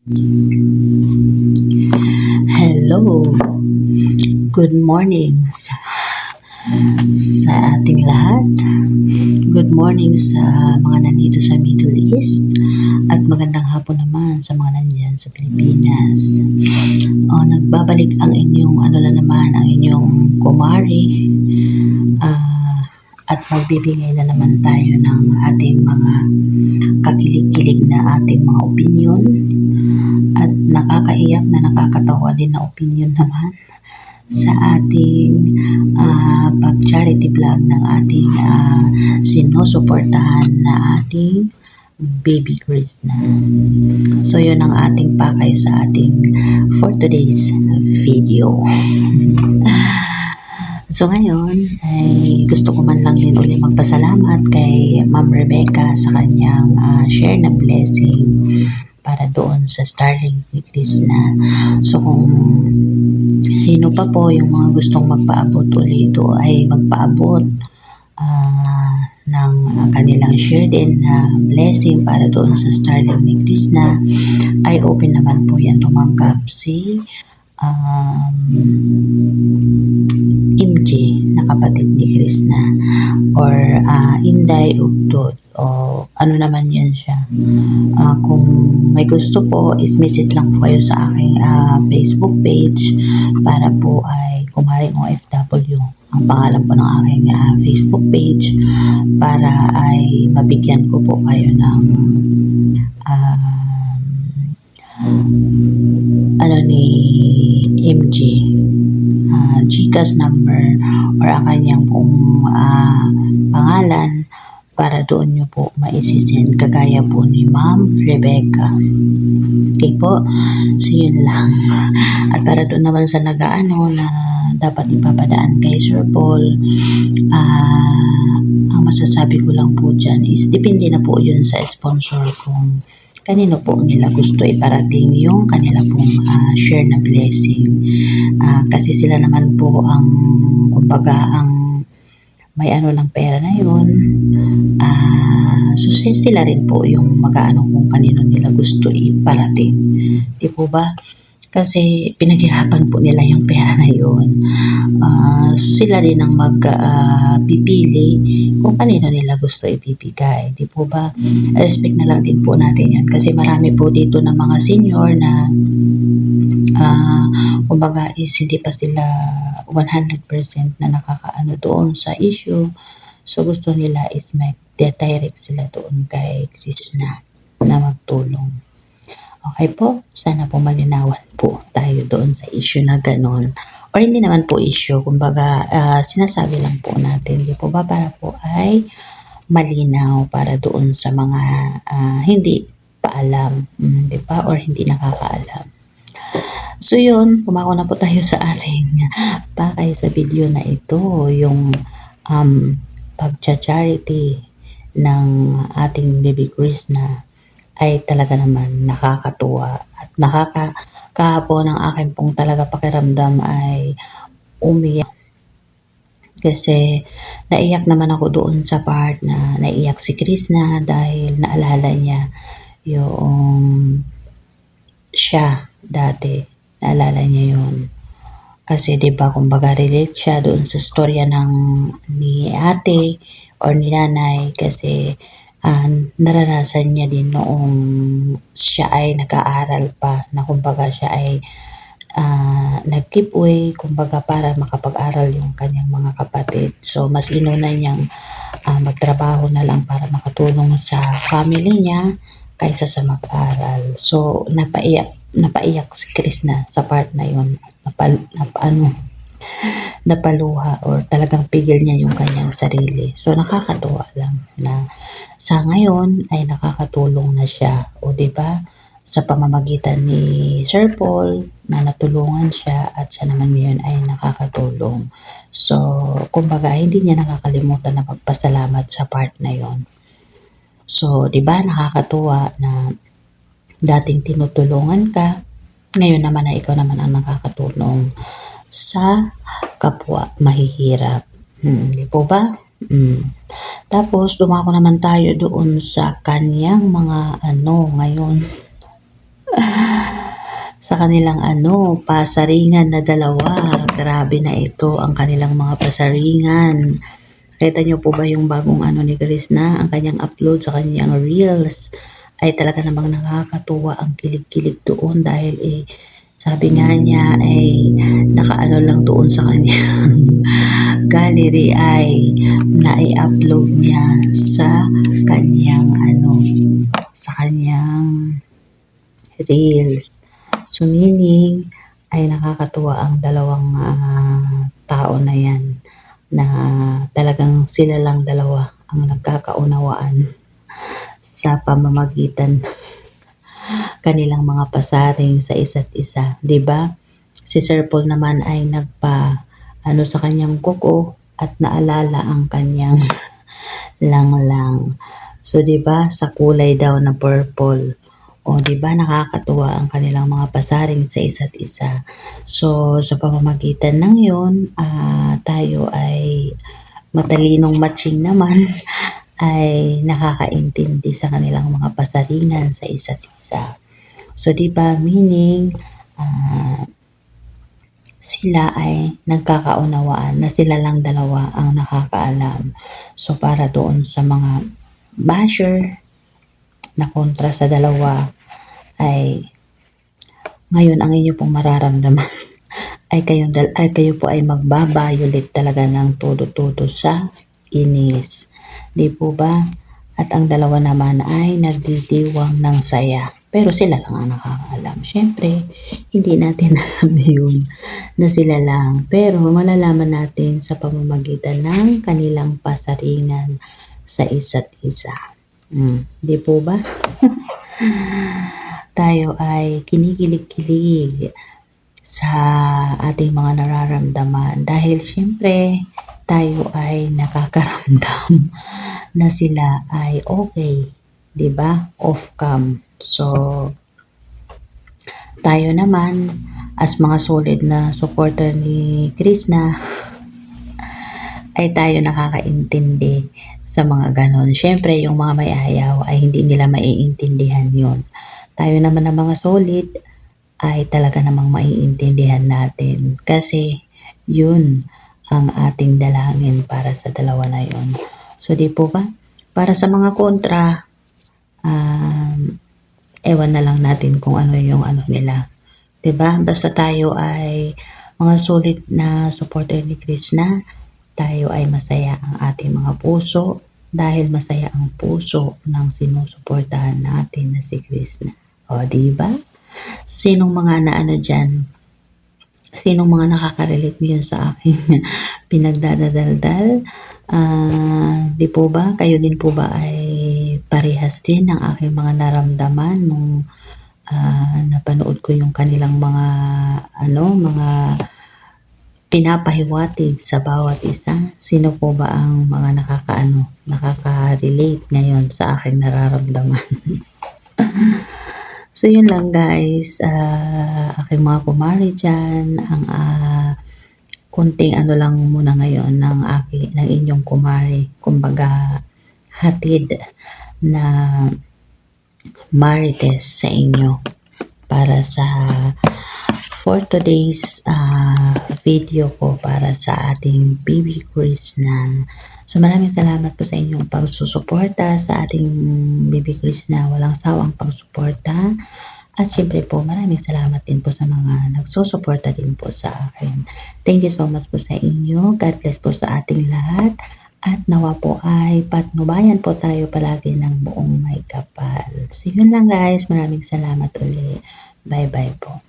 Hello, good morning sa ating lahat. Good morning sa mga nandito sa Middle East at magandang hapon naman sa mga nandyan sa Pilipinas. Nagbabalik ang inyong ang inyong kumari at magbibigay na naman tayo ng ating mga kakilig-kilig na ating mga opinion at nakakaiyak na nakakatawa din na opinion naman sa ating pag-charity vlog ng ating sinusuportahan na ating Baby Krishna. So yun ang ating pakay sa ating for today's video. So ngayon ay gusto ko man lang din ulit magpasalamat kay Ma'am Rebecca sa kanyang share na blessing para doon sa Starlink ni Krishna. So kung sino pa po yung mga gustong magpaabot ulit ito ay magpaabot ng kanilang share din na blessing para doon sa Starlink ni Krishna ay open naman po yan tumanggap si MJ na kapatid ni Krishna or Inday Ugdod o ano naman yan siya. Kung may gusto po is message lang po kayo sa aking Facebook page para po ay Kumaring OFW ang pangalan po ng aking Facebook page para ay mabigyan ko po kayo ng ni MG GCash number or ang kanyang pong pangalan para doon nyo po maisisend kagaya po ni Ma'am Rebecca. Okay po, so yun lang. At para doon naman sa nagaano na dapat ipapadaan kay Sir Paul, ang masasabi ko lang po dyan is depende na po yun sa sponsor kung kanino po nila gusto iparating yung kanila pong share na blessing. Kasi sila naman po ang kumbaga ang may ng pera na yun. So sila rin po yung mag-aano kung kanino nila gusto iparating. Di po ba? Kasi pinaghirapan po nila yung pera na yun. So sila rin ang magpipili kung kanino nila gusto ibibigay. Di po ba? Respect na lang din po natin yun. Kasi marami po dito na mga senior na kumbaga is hindi pa sila 100% na nakakaano doon sa issue. So gusto nila is mag-direct sila doon kay Krishna na magtulong. Okay po, sana po malinawan po tayo doon sa issue na ganon. Or hindi naman po issue, kumbaga sinasabi lang po natin, di po ba, para po ay malinaw para doon sa mga hindi pa alam, di ba, or hindi nakakaalam. So yun, pumako na po tayo sa ating pakay sa video na ito, yung pag-charity ng ating Baby Krishna ay talaga naman nakakatuwa at kahapon ang akin pong talaga pakiramdam ay umiyak kasi naiyak naman ako doon sa part na naiyak si Krishna dahil naalala niya yung siya dati, naalala niya yun kasi diba kumbaga relate siya doon sa storya ni ate or ni nanay kasi naranasan niya din noong siya ay nag-aaral pa na kumbaga siya ay nag-keep away kumbaga para makapag-aral yung kanyang mga kapatid. So mas inuna niyang magtrabaho na lang para makatulong sa family niya kaysa sa mag-aral. So napaiyak si Krishna sa part na yun. Napaluha or talagang pigil niya yung kanyang sarili. So nakakatuwa lang na sa ngayon ay nakakatulong na siya o diba sa pamamagitan ni Sir Paul na natulungan siya at siya naman ngayon ay nakakatulong. So kumbaga hindi niya nakakalimutan na magpasalamat sa part na yon. So diba nakakatuwa na dating tinutulungan ka, ngayon naman na ikaw naman ang nakakatulong sa kapwa mahihirap. Di po ba? Tapos dumako naman tayo doon sa kanyang mga ngayon sa kanilang pasaringan na dalawa. Grabe na ito ang kanilang mga pasaringan. Kita niyo po ba yung bagong ni Krishna, ang kanyang upload sa kanyang reels ay talaga namang nakakatuwa ang kilig-kilig doon dahil sabi nga niya ay nakaano lang doon sa kanyang gallery ay na-upload niya sa kanyang sa kanyang reels. So meaning ay nakakatuwa ang dalawang tao na yan na talagang sila lang dalawa ang nagkakaunawaan sa pamamagitan kanilang mga pasaring sa isa't isa, 'di ba? Si Sir Paul naman ay nagpa sa kanyang kuko at naalala ang kanyang lang. So 'di ba sa kulay daw na purple. O 'di ba nakakatuwa ang kanilang mga pasaring sa isa't isa. So sa pamamagitan ng 'yon, tayo ay matalinong matching naman ay nakakaintindi sa kanilang mga pasaringan sa isa't isa. So 'di ba meaning sila ay nagkakaunawaan na sila lang dalawa ang nakakaalam. So para doon sa mga basher na kontra sa dalawa ay ngayon ang inyo pong mararamdaman ay kayo po ay magbabayolate talaga ng todo-todo sa inis. Di po ba? At ang dalawa naman ay nagdidiwang ng saya. Pero sila lang ang nakakaalam. Siyempre, hindi natin alam yun na sila lang. Pero malalaman natin sa pamamagitan ng kanilang pasaringan sa isa't isa. Di po ba? Tayo ay kinikilig-kilig sa ating mga nararamdaman dahil siyempre tayo ay nakakaramdam na sila ay okay, 'di ba? Off cam. So tayo naman as mga solid na supporter ni Krishna ay tayo nakakaintindi sa mga ganon. Siyempre, yung mga may ayaw ay hindi nila maiintindihan yon. Tayo naman ng mga solid ay talaga namang maiintindihan natin kasi yun ang ating dalangin para sa dalawa na yun. So, di po ba? Para sa mga kontra, ewan na lang natin kung ano yung nila. Diba? Basta tayo ay mga solid na supporter ni Krishna, tayo ay masaya ang ating mga puso dahil masaya ang puso ng sinusuportahan natin na si Krishna. O, diba? So, sinong mga dyan? Sinong mga nakaka-relate mo yun sa aking pinagdadadaldal? Di po ba? Kayo din po ba ay parehas din ng aking mga naramdaman nung napanood ko yung kanilang mga mga pinapahiwatig sa bawat isa? Sino po ba ang mga nakaka-relate ngayon sa aking nararamdaman? So yun lang guys, aking mga kumari dyan, ang kunting lang muna ngayon ng inyong kumari, kumbaga hatid na marites sa inyo para sa for today's video ko para sa ating baby Krishna. So maraming salamat po sa inyong pagsusuporta sa ating baby Krishna, walang sawang pagsuporta. At syempre po, maraming salamat din po sa mga nagsusuporta din po sa akin. Thank you so much po sa inyo. God bless po sa ating lahat. At nawa po ay patnubayan po tayo palagi ng buong may kapal. So yun lang guys. Maraming salamat ulit. Bye-bye po.